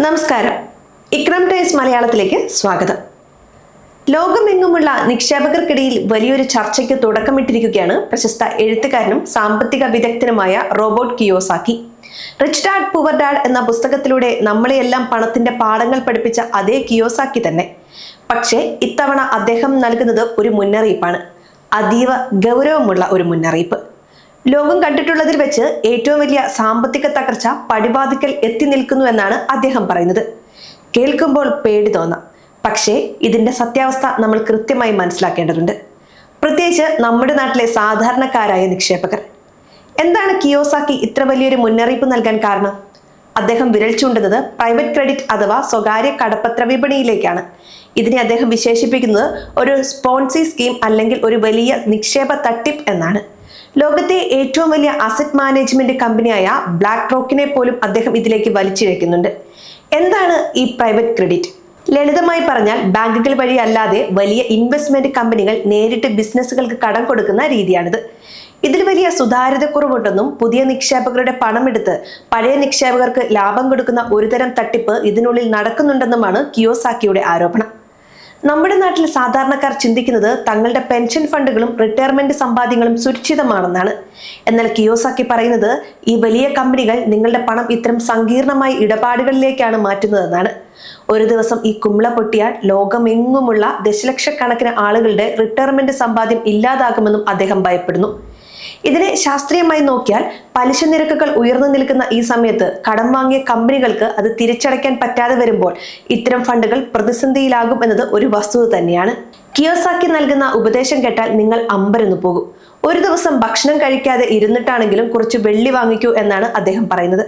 നമസ്കാരം. ഇക്രം ടൈംസ് മലയാളത്തിലേക്ക് സ്വാഗതം. ലോകമെങ്ങുമുള്ള നിക്ഷേപകർക്കിടയിൽ വലിയൊരു ചർച്ചയ്ക്ക് തുടക്കമിട്ടിരിക്കുകയാണ് പ്രശസ്ത എഴുത്തുകാരനും സാമ്പത്തിക വിദഗ്ധനുമായ Robert Kiyosaki. Rich dad poor dad എന്ന പുസ്തകത്തിലൂടെ നമ്മളെയെല്ലാം പണത്തിന്റെ പാഠങ്ങൾ പഠിപ്പിച്ച അതേ കിയോസാക്കി തന്നെ. പക്ഷേ ഇത്തവണ അദ്ദേഹം നൽകുന്നത് ഒരു മുന്നറിയിപ്പാണ്, അതീവ ഗൗരവമുള്ള ഒരു മുന്നറിയിപ്പ്. ലോകം കണ്ടിട്ടുള്ളതിൽ വെച്ച് ഏറ്റവും വലിയ സാമ്പത്തിക തകർച്ച പടിവാതിക്കൽ എത്തി നിൽക്കുന്നു എന്നാണ് അദ്ദേഹം പറയുന്നത്. കേൾക്കുമ്പോൾ പേടി തോന്നാം, പക്ഷേ ഇതിന്റെ സത്യാവസ്ഥ നമ്മൾ കൃത്യമായി മനസ്സിലാക്കേണ്ടതുണ്ട്, പ്രത്യേകിച്ച് നമ്മുടെ നാട്ടിലെ സാധാരണക്കാരായ നിക്ഷേപകർ. എന്താണ് കിയോസാക്കി ഇത്ര വലിയൊരു മുന്നറിയിപ്പ് നൽകാൻ കാരണം? അദ്ദേഹം വിരൽ ചൂണ്ടുന്നത് പ്രൈവറ്റ് ക്രെഡിറ്റ് അഥവാ സ്വകാര്യ കടപ്പത്ര വിപണിയിലേക്കാണ്. ഇതിനെ അദ്ദേഹം വിശേഷിപ്പിക്കുന്നത് ഒരു സ്പോൺസി സ്കീം അല്ലെങ്കിൽ ഒരു വലിയ നിക്ഷേപ തട്ടിപ്പ് എന്നാണ്. ലോകത്തെ ഏറ്റവും വലിയ അസറ്റ് മാനേജ്മെന്റ് കമ്പനിയായ ബ്ലാക്ക് റോക്കിനെ പോലും അദ്ദേഹം ഇതിലേക്ക് വലിച്ചിഴക്കുന്നുണ്ട്. എന്താണ് ഈ പ്രൈവറ്റ് ക്രെഡിറ്റ്? ലളിതമായി പറഞ്ഞാൽ ബാങ്കുകൾ വഴി അല്ലാതെ വലിയ ഇൻവെസ്റ്റ്മെന്റ് കമ്പനികൾ നേരിട്ട് ബിസിനസ്സുകൾക്ക് കടം കൊടുക്കുന്ന രീതിയാണിത്. ഇതിൽ വലിയ സുതാര്യതക്കുറവുണ്ടെന്നും പുതിയ നിക്ഷേപകരുടെ പണമെടുത്ത് പഴയ നിക്ഷേപകർക്ക് ലാഭം കൊടുക്കുന്ന ഒരുതരം തട്ടിപ്പ് ഇതിനുള്ളിൽ നടക്കുന്നുണ്ടെന്നുമാണ് കിയോസാക്കിയുടെ ആരോപണം. നമ്മുടെ നാട്ടിൽ സാധാരണക്കാർ ചിന്തിക്കുന്നത് തങ്ങളുടെ പെൻഷൻ ഫണ്ടുകളും റിട്ടയർമെന്റ് സമ്പാദ്യങ്ങളും സുരക്ഷിതമാണെന്നാണ്. എന്നാൽ കിയോസാക്കി പറയുന്നത് ഈ വലിയ കമ്പനികൾ നിങ്ങളുടെ പണം ഇത്തരം സങ്കീർണമായ ഇടപാടുകളിലേക്കാണ് മാറ്റുന്നതെന്നാണ്. ഒരു ദിവസം ഈ കുമിള പൊട്ടിയാൽ ലോകമെങ്ങുമുള്ള ദശലക്ഷക്കണക്കിന് ആളുകളുടെ റിട്ടയർമെന്റ് സമ്പാദ്യം ഇല്ലാതാകുമെന്നും അദ്ദേഹം ഭയപ്പെടുന്നു. ഇതിനെ ശാസ്ത്രീയമായി നോക്കിയാൽ പലിശ നിരക്കുകൾ ഉയർന്നു നിൽക്കുന്ന ഈ സമയത്ത് കടം വാങ്ങിയ കമ്പനികൾക്ക് അത് തിരിച്ചടയ്ക്കാൻ പറ്റാതെ വരുമ്പോൾ ഇത്തരം ഫണ്ടുകൾ പ്രതിസന്ധിയിലാകും എന്നത് ഒരു വസ്തുത തന്നെയാണ്. കിയോസാക്കി നൽകുന്ന ഉപദേശം കേട്ടാൽ നിങ്ങൾ അമ്പരന്നു പോകും. ഒരു ദിവസം ഭക്ഷണം കഴിക്കാതെ ഇരുന്നിട്ടാണെങ്കിലും കുറച്ച് വെള്ളി വാങ്ങിക്കൂ എന്നാണ് അദ്ദേഹം പറയുന്നത്.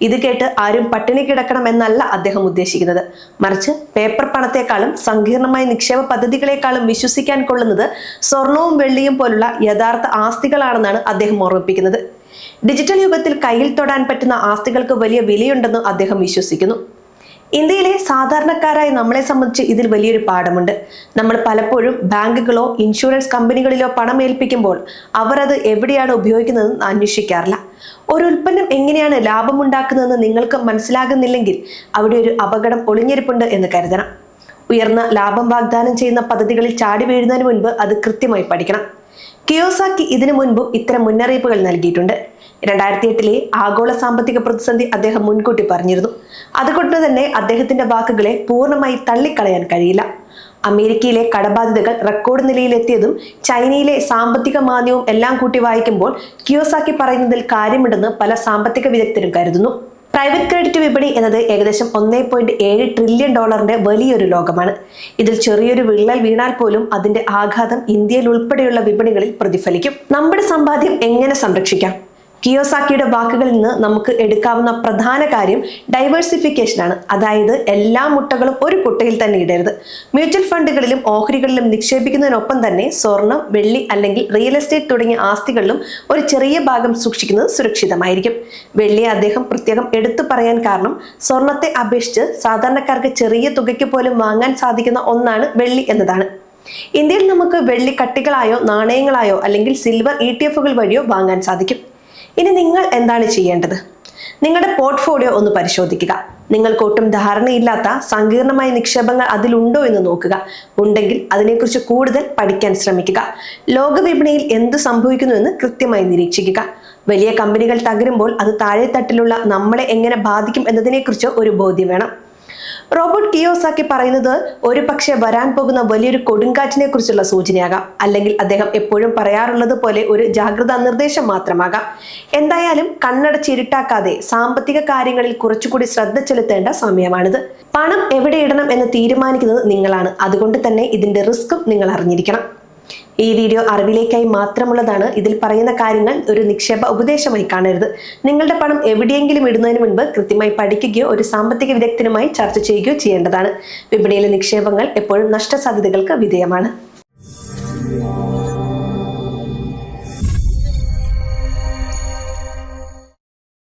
ഇത് കേട്ട് ആരും പട്ടിണി കിടക്കണം എന്നല്ല അദ്ദേഹം ഉദ്ദേശിക്കുന്നത്, മറിച്ച് പേപ്പർ പണത്തെക്കാളും സങ്കീർണമായ നിക്ഷേപ പദ്ധതികളെക്കാളും വിശ്വസിക്കാൻ കൊള്ളുന്നത് സ്വർണവും വെള്ളിയും പോലുള്ള യഥാർത്ഥ ആസ്തികളാണെന്നാണ് അദ്ദേഹം ഓർമ്മിപ്പിക്കുന്നത്. ഡിജിറ്റൽ യുഗത്തിൽ കയ്യിൽ തൊടാൻ പറ്റുന്ന ആസ്തികൾക്ക് വലിയ വിലയുണ്ടെന്ന് അദ്ദേഹം വിശ്വസിക്കുന്നു. ഇന്ത്യയിലെ സാധാരണക്കാരായ നമ്മളെ സംബന്ധിച്ച് ഇതിൽ വലിയൊരു പാഠമുണ്ട്. നമ്മൾ പലപ്പോഴും ബാങ്കുകളോ ഇൻഷുറൻസ് കമ്പനികളിലോ പണം ഏൽപ്പിക്കുമ്പോൾ അവർ അത് എവിടെയാണ് ഉപയോഗിക്കുന്നതെന്ന് അന്വേഷിക്കാറില്ല. ഒരു ഉൽപ്പന്നം എങ്ങനെയാണ് ലാഭമുണ്ടാക്കുന്നതെന്ന് നിങ്ങൾക്ക് മനസ്സിലാകുന്നില്ലെങ്കിൽ അവിടെ ഒരു അപകടം ഒളിഞ്ഞിരിപ്പുണ്ട് എന്ന് കരുതണം. ഉയർന്ന ലാഭം വാഗ്ദാനം ചെയ്യുന്ന പദ്ധതികളിൽ ചാടി വീഴുന്നതിന് മുൻപ് അത് കൃത്യമായി പഠിക്കണം. കിയോസാക്കി ഇതിനു മുൻപും ഇത്തരം മുന്നറിയിപ്പുകൾ നൽകിയിട്ടുണ്ട്. 2008 ആഗോള സാമ്പത്തിക പ്രതിസന്ധി അദ്ദേഹം മുൻകൂട്ടി പറഞ്ഞിരുന്നു. അതുകൊണ്ട് തന്നെ അദ്ദേഹത്തിന്റെ വാക്കുകളെ പൂർണ്ണമായി തള്ളിക്കളയാൻ കഴിയില്ല. അമേരിക്കയിലെ കടബാധ്യതകൾ റെക്കോർഡ് നിലയിലെത്തിയതും ചൈനയിലെ സാമ്പത്തിക മാന്ദ്യവും എല്ലാം കൂട്ടി വായിക്കുമ്പോൾ കിയോസാക്കി പറയുന്നതിൽ കാര്യമുണ്ടെന്ന് പല സാമ്പത്തിക വിദഗ്ധരും കരുതുന്നു. പ്രൈവറ്റ് ക്രെഡിറ്റ് വിപണി എന്നത് ഏകദേശം $1.7 ട്രില്യൺ വലിയൊരു ലോകമാണ്. ഇതിൽ ചെറിയൊരു വിള്ളൽ വീണാൽ പോലും അതിന്റെ ആഘാതം ഇന്ത്യയിൽ ഉൾപ്പെടെയുള്ള വിപണികളിൽ പ്രതിഫലിക്കും. നമ്മുടെ സമ്പാദ്യം എങ്ങനെ സംരക്ഷിക്കാം? കിയോസാക്കിയുടെ വാക്കുകളിൽ നിന്ന് നമുക്ക് എടുക്കാവുന്ന പ്രധാന കാര്യം ഡൈവേഴ്സിഫിക്കേഷനാണ്. അതായത് എല്ലാ മുട്ടകളും ഒരു കുട്ടയിൽ തന്നെ ഇടരുത്. മ്യൂച്വൽ ഫണ്ടുകളിലും ഓഹരികളിലും നിക്ഷേപിക്കുന്നതിനൊപ്പം തന്നെ സ്വർണം, വെള്ളി അല്ലെങ്കിൽ റിയൽ എസ്റ്റേറ്റ് തുടങ്ങിയ ആസ്തികളിലും ഒരു ചെറിയ ഭാഗം സൂക്ഷിക്കുന്നത് സുരക്ഷിതമായിരിക്കും. വെള്ളിയെ അദ്ദേഹം പ്രത്യേകം എടുത്തു പറയാൻ കാരണം സ്വർണത്തെ അപേക്ഷിച്ച് സാധാരണക്കാർക്ക് ചെറിയ തുകയ്ക്ക് പോലും വാങ്ങാൻ സാധിക്കുന്ന ഒന്നാണ് വെള്ളി എന്നതാണ്. ഇന്ത്യയിൽ നമുക്ക് വെള്ളി കട്ടികളായോ നാണയങ്ങളായോ അല്ലെങ്കിൽ സിൽവർ ETF വഴിയോ വാങ്ങാൻ സാധിക്കും. ഇനി നിങ്ങൾ എന്താണ് ചെയ്യേണ്ടത്? നിങ്ങളുടെ പോർട്ട്ഫോളിയോ ഒന്ന് പരിശോധിക്കുക. നിങ്ങൾക്ക് ഒട്ടും ധാരണയില്ലാത്ത സങ്കീർണമായ നിക്ഷേപങ്ങൾ അതിലുണ്ടോ എന്ന് നോക്കുക. ഉണ്ടെങ്കിൽ അതിനെക്കുറിച്ച് കൂടുതൽ പഠിക്കാൻ ശ്രമിക്കുക. ലോകവിപണിയിൽ എന്ത് സംഭവിക്കുന്നു എന്ന് കൃത്യമായി നിരീക്ഷിക്കുക. വലിയ കമ്പനികൾ തകരുമ്പോൾ അത് താഴെത്തട്ടിലുള്ള നമ്മളെ എങ്ങനെ ബാധിക്കും എന്നതിനെക്കുറിച്ച് ഒരു ബോധ്യം വേണം. റോബർട്ട് കിയോസാക്കി പറയുന്നത് ഒരു പക്ഷേ വരാൻ പോകുന്ന വലിയൊരു കൊടുങ്കാറ്റിനെ കുറിച്ചുള്ള സൂചനയാകാം, അല്ലെങ്കിൽ അദ്ദേഹം എപ്പോഴും പറയാറുള്ളത് പോലെ ഒരു ജാഗ്രതാ നിർദ്ദേശം മാത്രമാകാം. എന്തായാലും കണ്ണടച്ചിരുട്ടാക്കാതെ സാമ്പത്തിക കാര്യങ്ങളിൽ കുറച്ചുകൂടി ശ്രദ്ധ ചെലുത്തേണ്ട സമയമാണിത്. പണം എവിടെ ഇടണം എന്ന് തീരുമാനിക്കുന്നത് നിങ്ങളാണ്. അതുകൊണ്ട് തന്നെ ഇതിന്റെ റിസ്ക്കും നിങ്ങൾ അറിഞ്ഞിരിക്കണം. ഈ വീഡിയോ അറിവിലേക്കായി മാത്രമുള്ളതാണ്. ഇതിൽ പറയുന്ന കാര്യങ്ങൾ ഒരു നിക്ഷേപ ഉപദേശമായി കാണരുത്. നിങ്ങളുടെ പണം എവിടെയെങ്കിലും ഇടുന്നതിന് മുൻപ് കൃത്യമായി പഠിക്കുകയോ ഒരു സാമ്പത്തിക വിദഗ്ധനുമായി ചർച്ച ചെയ്യുകയോ ചെയ്യേണ്ടതാണ്. വിപണിയിലെ നിക്ഷേപങ്ങൾ എപ്പോഴും നഷ്ടസാധ്യതകൾക്ക് വിധേയമാണ്.